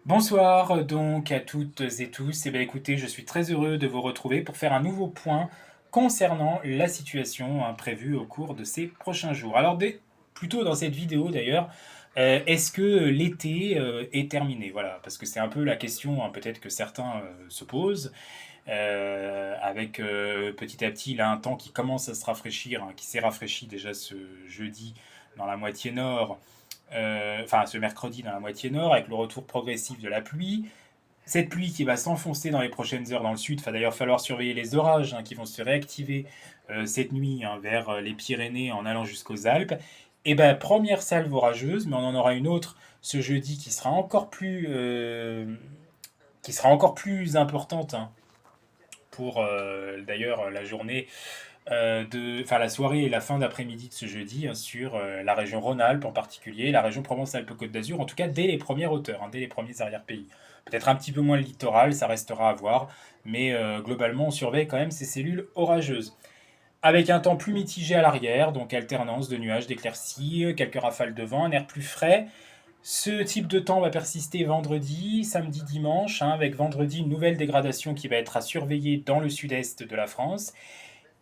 Bonsoir donc à toutes et tous. Écoutez, je suis très heureux de vous retrouver pour faire un nouveau point concernant la situation prévue au cours de ces prochains jours. Plutôt dans cette vidéo d'ailleurs, est-ce que l'été est terminé? Voilà, parce que c'est un peu la question peut-être que certains se posent, avec petit à petit là un temps qui commence à se rafraîchir, qui s'est rafraîchi déjà ce jeudi dans la moitié nord, enfin ce mercredi dans la moitié nord, avec le retour progressif de la pluie. Cette pluie qui va s'enfoncer dans les prochaines heures dans le sud, il va d'ailleurs falloir surveiller les orages qui vont se réactiver cette nuit vers les Pyrénées en allant jusqu'aux Alpes. Et ben première salve orageuse, mais on en aura une autre ce jeudi qui sera encore plus importante pour d'ailleurs la journée enfin la soirée et la fin d'après-midi de ce jeudi sur la région Rhône-Alpes en particulier, la région Provence-Alpes-Côte d'Azur, en tout cas dès les premières hauteurs, dès les premiers arrière-pays. Peut-être un petit peu moins le littoral, ça restera à voir, mais globalement on surveille quand même ces cellules orageuses. Avec un temps plus mitigé à l'arrière, donc alternance de nuages, d'éclaircies, quelques rafales de vent, un air plus frais. Ce type de temps va persister vendredi, samedi, dimanche, avec vendredi une nouvelle dégradation qui va être à surveiller dans le sud-est de la France.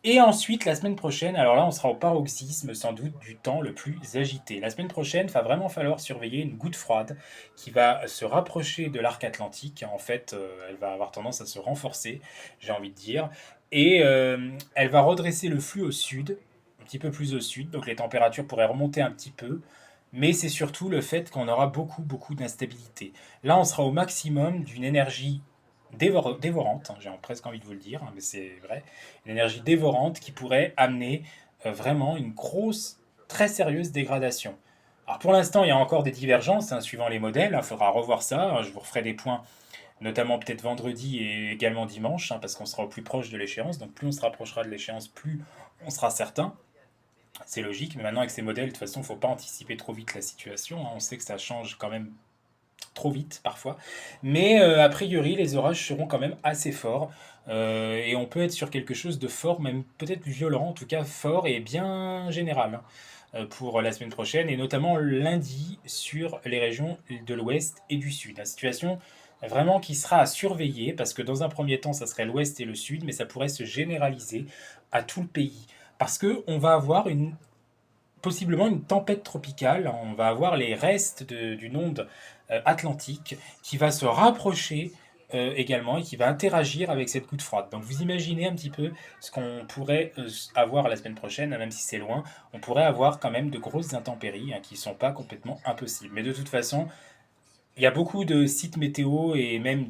Et ensuite, la semaine prochaine, alors là, on sera au paroxysme sans doute du temps le plus agité. La semaine prochaine, il va vraiment falloir surveiller une goutte froide qui va se rapprocher de l'arc atlantique. En fait, elle va avoir tendance à se renforcer, j'ai envie de dire. Et elle va redresser le flux au sud, un petit peu plus au sud. Donc les températures pourraient remonter un petit peu. Mais c'est surtout le fait qu'on aura beaucoup, beaucoup d'instabilité. Là, on sera au maximum d'une énergie dévorante, j'ai presque envie de vous le dire, mais c'est vrai, une énergie dévorante qui pourrait amener vraiment une grosse, très sérieuse dégradation. Alors pour l'instant, il y a encore des divergences suivant les modèles, il faudra revoir ça, je vous referai des points, notamment peut-être vendredi et également dimanche, parce qu'on sera au plus proche de l'échéance, donc plus on se rapprochera de l'échéance, plus on sera certain. C'est logique, mais maintenant avec ces modèles, de toute façon, il ne faut pas anticiper trop vite la situation, on sait que ça change quand même trop vite parfois. Mais a priori, les orages seront quand même assez forts. Et on peut être sur quelque chose de fort, même peut-être violent, en tout cas fort et bien général pour la semaine prochaine, et notamment lundi sur les régions de l'ouest et du sud. La situation vraiment qui sera à surveiller, parce que dans un premier temps, ça serait l'ouest et le sud, mais ça pourrait se généraliser à tout le pays. Parce qu'on va avoir possiblement une tempête tropicale. On va avoir les restes d'une onde atlantique qui va se rapprocher également et qui va interagir avec cette goutte froide. Donc vous imaginez un petit peu ce qu'on pourrait avoir la semaine prochaine, même si c'est loin, on pourrait avoir quand même de grosses intempéries qui ne sont pas complètement impossibles. Mais de toute façon, il y a beaucoup de sites météo et même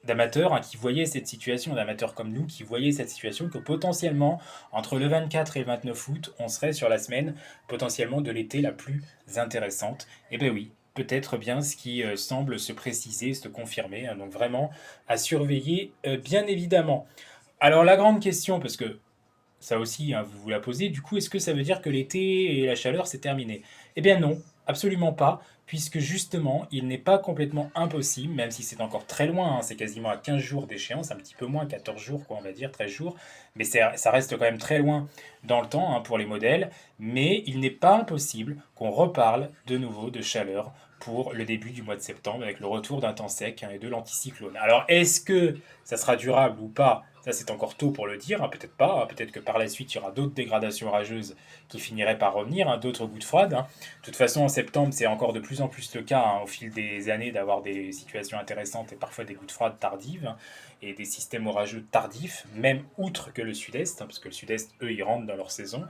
d'amateurs qui voyaient cette situation, d'amateurs comme nous, qui voyaient cette situation, que potentiellement, entre le 24 et le 29 août, on serait sur la semaine potentiellement de l'été la plus intéressante. Et ben oui, peut-être bien ce qui semble se préciser, se confirmer. Donc vraiment à surveiller, bien évidemment. Alors la grande question, parce que ça aussi, vous vous la posez, du coup, est-ce que ça veut dire que l'été et la chaleur, c'est terminé? Eh bien non, absolument pas, puisque justement, il n'est pas complètement impossible, même si c'est encore très loin, c'est quasiment à 15 jours d'échéance, un petit peu moins, 14 jours, quoi, on va dire, 13 jours, mais ça reste quand même très loin dans le temps pour les modèles, mais il n'est pas impossible qu'on reparle de nouveau de chaleur pour le début du mois de septembre, avec le retour d'un temps sec et de l'anticyclone. Alors, est-ce que ça sera durable ou pas? Ça, c'est encore tôt pour le dire, peut-être pas. Peut-être que par la suite, il y aura d'autres dégradations orageuses qui finiraient par revenir, d'autres gouttes froides. De toute façon, en septembre, c'est encore de plus en plus le cas au fil des années d'avoir des situations intéressantes et parfois des gouttes froides tardives et des systèmes orageux tardifs, même outre que le sud-est, parce que le sud-est, eux, ils rentrent dans leur saison,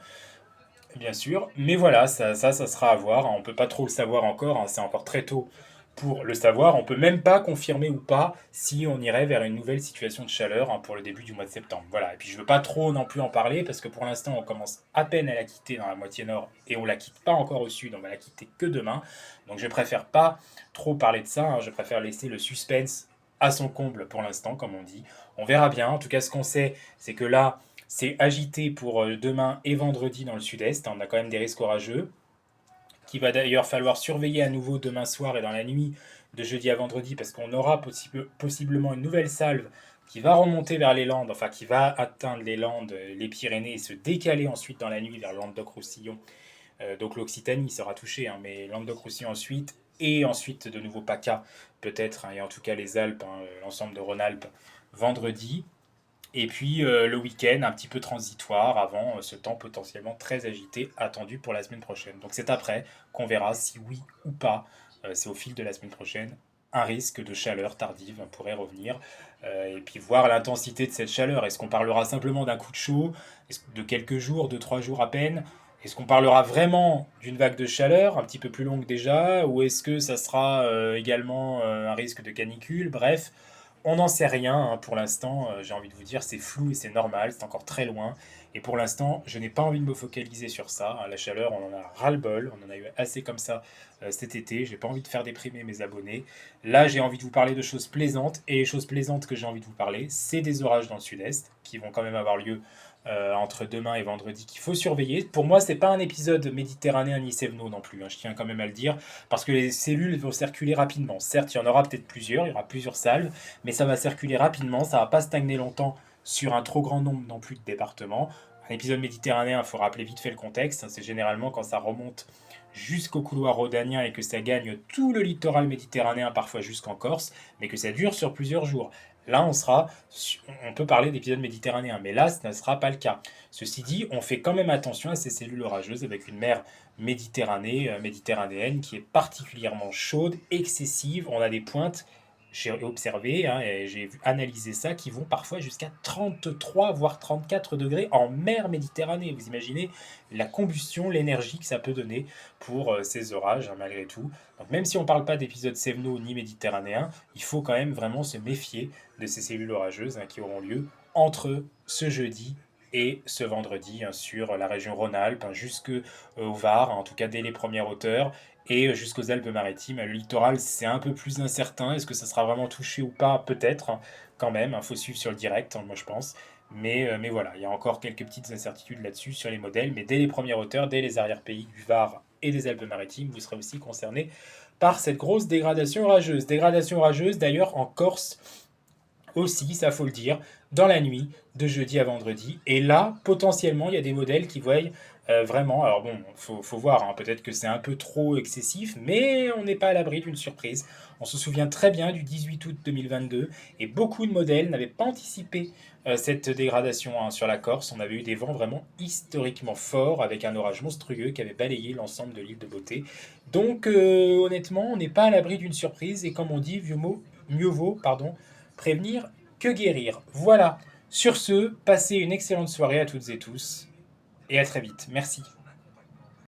bien sûr. Mais voilà, ça sera à voir. On ne peut pas trop le savoir encore, c'est encore très tôt pour le savoir. On peut même pas confirmer ou pas si on irait vers une nouvelle situation de chaleur pour le début du mois de septembre. Voilà. Et puis je veux pas trop non plus en parler parce que pour l'instant on commence à peine à la quitter dans la moitié nord et on la quitte pas encore au sud. On va la quitter que demain. Donc je préfère pas trop parler de ça. Je préfère laisser le suspense à son comble pour l'instant, comme on dit. On verra bien. En tout cas, ce qu'on sait, c'est que là, c'est agité pour demain et vendredi dans le sud-est. On a quand même des risques orageux qu'il va d'ailleurs falloir surveiller à nouveau demain soir et dans la nuit de jeudi à vendredi parce qu'on aura possiblement une nouvelle salve qui va remonter vers les Landes, enfin qui va atteindre les Landes, les Pyrénées et se décaler ensuite dans la nuit vers le Languedoc-Roussillon. Donc l'Occitanie sera touchée, mais Languedoc-Roussillon ensuite et ensuite de nouveau PACA, peut-être, hein, et en tout cas les Alpes, hein, l'ensemble de Rhône-Alpes, vendredi. Et puis le week-end un petit peu transitoire avant ce temps potentiellement très agité attendu pour la semaine prochaine. Donc c'est après qu'on verra si oui ou pas, c'est au fil de la semaine prochaine, un risque de chaleur tardive pourrait revenir. Et puis voir l'intensité de cette chaleur. Est-ce qu'on parlera simplement d'un coup de chaud, de quelques jours, de 3 jours à peine? Est-ce qu'on parlera vraiment d'une vague de chaleur, un petit peu plus longue déjà, ou est-ce que ça sera également un risque de canicule? Bref, on n'en sait rien hein, pour l'instant, j'ai envie de vous dire, c'est flou et c'est normal, c'est encore très loin. Et pour l'instant, je n'ai pas envie de me focaliser sur ça, hein. La chaleur, on en a ras-le-bol, on en a eu assez comme ça cet été, j'ai pas envie de faire déprimer mes abonnés. Là, j'ai envie de vous parler de choses plaisantes, et les choses plaisantes que j'ai envie de vous parler, c'est des orages dans le sud-est, qui vont quand même avoir lieu entre demain et vendredi, qu'il faut surveiller. Pour moi, c'est pas un épisode méditerranéen ni Séveno non plus, hein, je tiens quand même à le dire, parce que les cellules vont circuler rapidement. Certes, il y en aura peut-être plusieurs, il y aura plusieurs salves, mais ça va circuler rapidement, ça va pas stagner longtemps sur un trop grand nombre non plus de départements. Un épisode méditerranéen, il faut rappeler vite fait le contexte, hein, c'est généralement quand ça remonte jusqu'au couloir rhodanien et que ça gagne tout le littoral méditerranéen, parfois jusqu'en Corse, mais que ça dure sur plusieurs jours. Là, on peut parler d'épisode méditerranéen, mais là, ce ne sera pas le cas. Ceci dit, on fait quand même attention à ces cellules orageuses avec une mer méditerranéenne qui est particulièrement chaude, excessive. On a des pointes, j'ai observé hein, et j'ai analysé ça, qui vont parfois jusqu'à 33 voire 34 degrés en mer Méditerranée. Vous imaginez la combustion, l'énergie que ça peut donner pour ces orages, hein, malgré tout. Donc même si on ne parle pas d'épisode séveno ni méditerranéen, il faut quand même vraiment se méfier de ces cellules orageuses hein, qui auront lieu entre ce jeudi et ce vendredi hein, sur la région Rhône-Alpes, hein, jusqu'au Var, hein, en tout cas dès les premières hauteurs, et jusqu'aux Alpes-Maritimes. Le littoral, c'est un peu plus incertain. Est-ce que ça sera vraiment touché ou pas? Peut-être, hein, quand même. Il faut suivre sur le direct, hein, moi je pense. Mais voilà, il y a encore quelques petites incertitudes là-dessus sur les modèles. Mais dès les premières hauteurs, dès les arrière-pays du Var et des Alpes-Maritimes, vous serez aussi concerné par cette grosse dégradation orageuse. Dégradation orageuse d'ailleurs en Corse aussi, ça faut le dire, dans la nuit de jeudi à vendredi. Et là, potentiellement, il y a des modèles qui voient vraiment. Alors bon, faut voir, hein, peut-être que c'est un peu trop excessif, mais on n'est pas à l'abri d'une surprise. On se souvient très bien du 18 août 2022, et beaucoup de modèles n'avaient pas anticipé cette dégradation hein, sur la Corse. On avait eu des vents vraiment historiquement forts, avec un orage monstrueux qui avait balayé l'ensemble de l'île de Beauté. Donc honnêtement, on n'est pas à l'abri d'une surprise, et comme on dit, mieux vaut, pardon, prévenir que guérir. Voilà. Sur ce, passez une excellente soirée à toutes et tous, et à très vite. Merci.